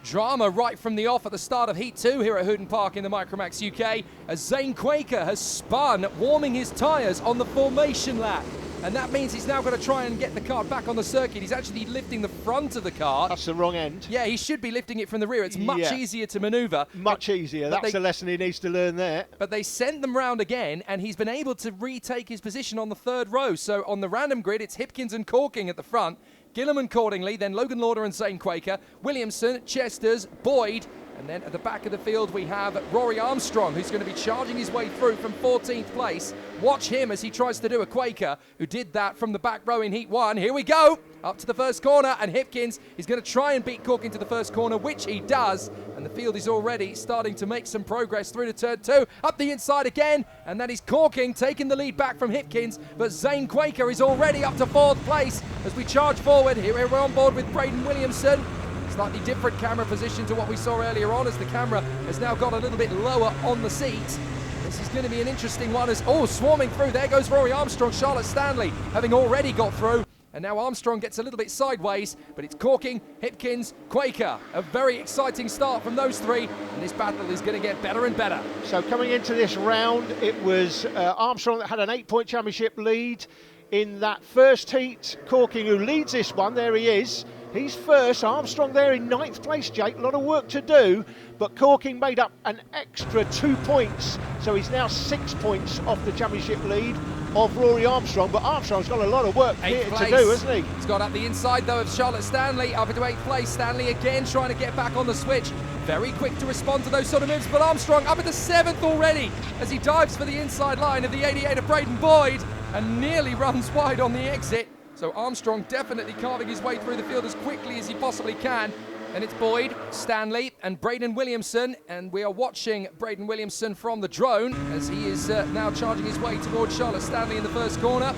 Drama right from the off at the start of Heat 2 here at Hooden Park in the Micromax UK, as Zane Quaker has spun, warming his tyres on the formation lap. And that means he's now got to try and get the car back on the circuit. He's actually lifting the front of the car. That's the wrong end. Yeah, he should be lifting it from the rear. It's much easier to manoeuvre. Much easier. That's a lesson he needs to learn there. But they sent them round again, and he's been able to retake his position on the third row. So on the random grid, it's Hipkins and Corking at the front, Gillam and Cordingley, then Logan Lauder and Zane Quaker, Williamson, Chesters, Boyd, and then at the back of the field we have Rory Armstrong, who's going to be charging his way through from 14th place. Watch him as he tries to do a Quaker, who did that from the back row in Heat 1. Here we go, up to the first corner, and Hipkins is going to try and beat Corking to the first corner, which he does. And the field is already starting to make some progress through to turn 2. Up the inside again, and that is Corking taking the lead back from Hipkins. But Zane Quaker is already up to 4th place as we charge forward. Here we're on board with Braden Williamson. Slightly different camera position to what we saw earlier on, as the camera has now got a little bit lower on the seat. This is going to be an interesting one as, swarming through. There goes Rory Armstrong, Charlotte Stanley having already got through. And now Armstrong gets a little bit sideways, but it's Corking, Hipkins, Quaker. A very exciting start from those three, and this battle is going to get better and better. So coming into this round, it was Armstrong that had an 8-point championship lead in that first heat. Corking, who leads this one, there he is. He's first. Armstrong there in 9th place, Jake. A lot of work to do, but Corking made up an extra 2 points, so he's now 6 points off the championship lead of Rory Armstrong. But Armstrong's got a lot of work here to do, hasn't he? He's got up the inside though of Charlotte Stanley, up into 8th place. Stanley again trying to get back on the switch. Very quick to respond to those sort of moves, but Armstrong up into 7th already as he dives for the inside line of the 88 of Braden Boyd and nearly runs wide on the exit. So Armstrong definitely carving his way through the field as quickly as he possibly can. And it's Boyd, Stanley and Braden Williamson. And we are watching Braden Williamson from the drone as he is now charging his way towards Charlotte Stanley in the first corner.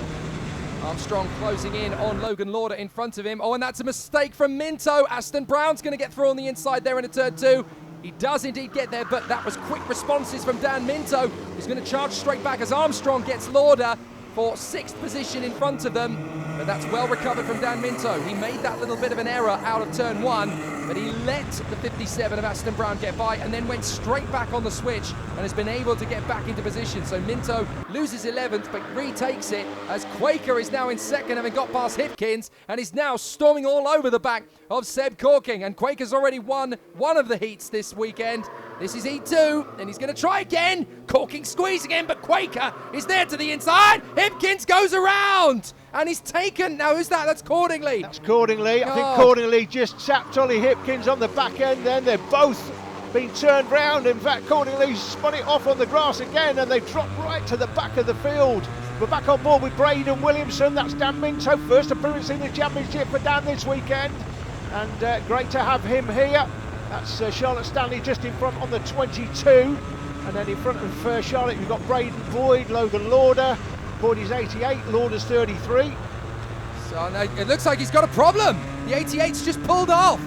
Armstrong closing in on Logan Lauder in front of him. And that's a mistake from Minto. Aston Brown's going to get through on the inside there in a turn 2. He does indeed get there, but that was quick responses from Dan Minto, who's going to charge straight back as Armstrong gets Lauder for 6th position in front of them. But that's well recovered from Dan Minto. He made that little bit of an error out of turn 1, but he let the 57 of Aston Brown get by and then went straight back on the switch and has been able to get back into position. So Minto loses 11th but retakes it as Quaker is now in 2nd, having got past Hipkins, and is now storming all over the back of Seb Corking. And Quaker's already won one of the heats this weekend. This is Heat 2, and he's going to try again. Corking squeezing in, but Quaker is there to the inside. Hipkins goes around, and he's taken. Now, who's that? That's Cordingley. That's Cordingley. I think Cordingley just tapped Ollie Hipkins on the back end then. They've both been turned round. In fact, Cordingley spun it off on the grass again, and they dropped right to the back of the field. We're back on board with Braden Williamson. That's Dan Minto, first appearance in the championship for Dan this weekend. And great to have him here. That's Charlotte Stanley just in front on the 22. And then in front of Charlotte, we've got Braden Boyd, Logan Lauder. Boyd is 88, Lauder's 33. So now it looks like he's got a problem. The 88's just pulled off.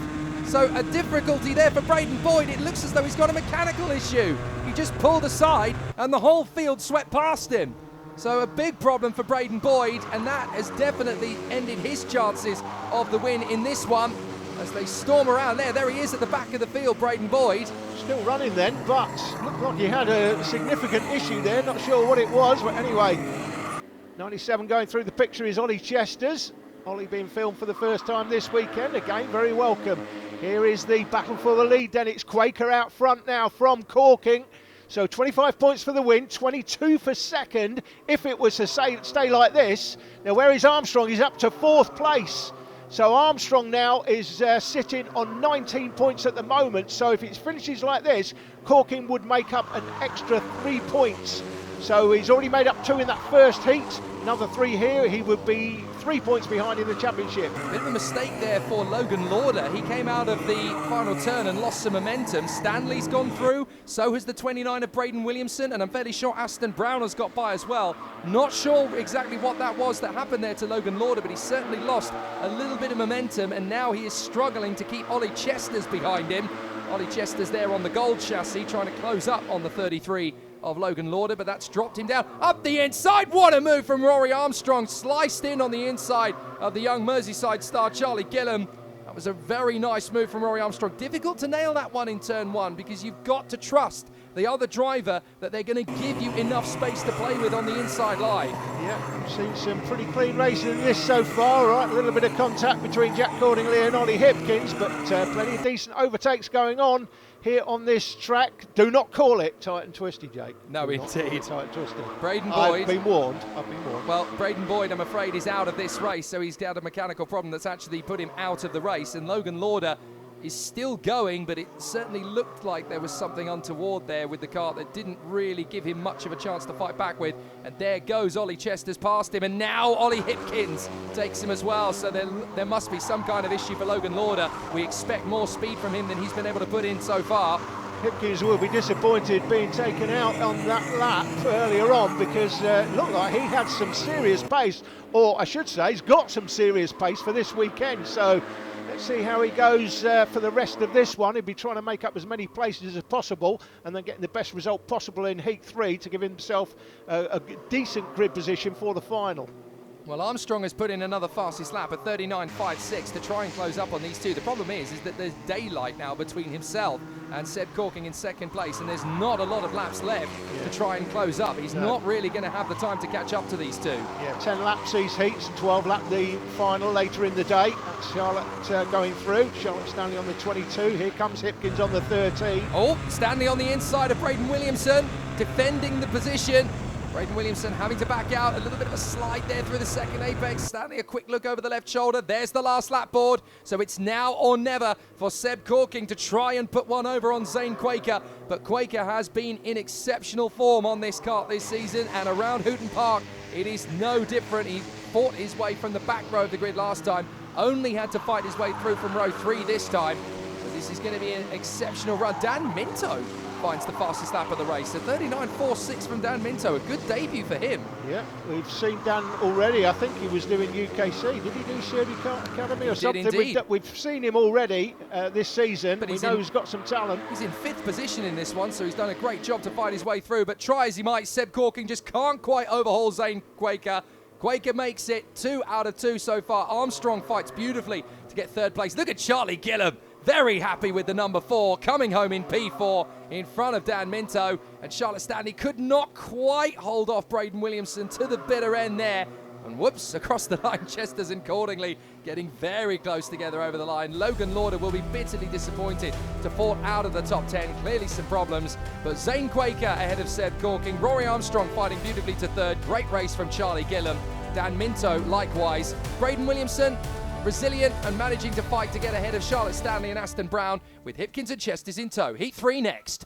So a difficulty there for Braden Boyd. It looks as though he's got a mechanical issue. He just pulled aside and the whole field swept past him. So a big problem for Braden Boyd, and that has definitely ended his chances of the win in this one. As they storm around there he is at the back of the field, Braden Boyd. Still running then, but looked like he had a significant issue there, not sure what it was, but anyway. 97 going through the picture is Ollie Chesters. Ollie being filmed for the first time this weekend, again very welcome. Here is the battle for the lead then, it's Quaker out front now from Corking. So 25 points for the win, 22 for 2nd if it was to stay like this. Now where is Armstrong? He's up to 4th place. So Armstrong now is sitting on 19 points at the moment. So if it finishes like this, Corking would make up an extra 3 points. So he's already made up 2 in that first heat. Another 3 here, he would be 3 points behind in the championship. Bit of a mistake there for Logan Lauder. He came out of the final turn and lost some momentum. Stanley's gone through, so has the 29 of Braden Williamson, and I'm fairly sure Aston Brown has got by as well. Not sure exactly what that was that happened there to Logan Lauder, but he certainly lost a little bit of momentum, and now he is struggling to keep Ollie Chesters behind him. Ollie Chesters there on the gold chassis, trying to close up on the 33 of Logan Lauder, but that's dropped him down. Up the inside, what a move from Rory Armstrong, sliced in on the inside of the young Merseyside star Charlie Gillam. That was a very nice move from Rory Armstrong. Difficult to nail that one in turn 1 because you've got to trust the other driver that they're going to give you enough space to play with on the inside line. Yeah, we've seen some pretty clean racing in this so far. Right, a little bit of contact between Jack Cordingley and Ollie Hipkins, but plenty of decent overtakes going on here on this track. Do not call it tight and twisty, Jake. No, indeed. Tight and twisty. Braden Boyd. I've been warned. Well, Braden Boyd, I'm afraid, is out of this race, so he's had a mechanical problem that's actually put him out of the race. And Logan Lauder is still going, but it certainly looked like there was something untoward there with the car that didn't really give him much of a chance to fight back with. And there goes Ollie Chester's past him, and now Ollie Hipkins takes him as well. So there must be some kind of issue for Logan Lauder. We expect more speed from him than he's been able to put in so far. Hipkins will be disappointed being taken out on that lap earlier on, because it looked like he had some serious pace, or I should say he's got some serious pace for this weekend. So let's see how he goes for the rest of this one. He'll be trying to make up as many places as possible and then getting the best result possible in Heat 3 to give himself a decent grid position for the final. Well, Armstrong has put in another fastest lap at 39.56 to try and close up on these two. The problem is that there's daylight now between himself and Seb Corking in second place, and there's not a lot of laps left to try and close up. He's not really going to have the time to catch up to these two. Yeah, 10 laps these heats and 12 lap the final later in the day. That's Charlotte going through. Charlotte Stanley on the 22. Here comes Hipkins on the 13. Oh, Stanley on the inside of Braden Williamson, defending the position. Braden Williamson having to back out, a little bit of a slide there through the second apex. Stanley, a quick look over the left shoulder. There's the last lap board. So it's now or never for Seb Corking to try and put one over on Zane Quaker. But Quaker has been in exceptional form on this kart this season, and around Hooton Park, it is no different. He fought his way from the back row of the grid last time, only had to fight his way through from row 3 this time. So this is going to be an exceptional run. Dan Minto finds the fastest lap of the race. A 39.46 from Dan Minto, a good debut for him. Yeah, we've seen Dan already. I think he was doing UKC. Did he do Shirley Academy or something? We've seen him already this season. But we know he's got some talent. He's in 5th position in this one, so he's done a great job to fight his way through. But try as he might, Seb Corking just can't quite overhaul Zane Quaker. Quaker makes it 2 out of 2 so far. Armstrong fights beautifully to get 3rd place. Look at Charlie Gillam. Very happy with the number 4, coming home in P4 in front of Dan Minto. And Charlotte Stanley could not quite hold off Braden Williamson to the bitter end there. And whoops, across the line, Chesters and Cordingley getting very close together over the line. Logan Lauder will be bitterly disappointed to fall out of the top 10. Clearly some problems. But Zane Quaker ahead of Seb Corking. Rory Armstrong fighting beautifully to 3rd. Great race from Charlie Gillam. Dan Minto likewise. Braden Williamson, resilient and managing to fight to get ahead of Charlotte Stanley and Aston Brown, with Hipkins and Chesters in tow. Heat 3 next.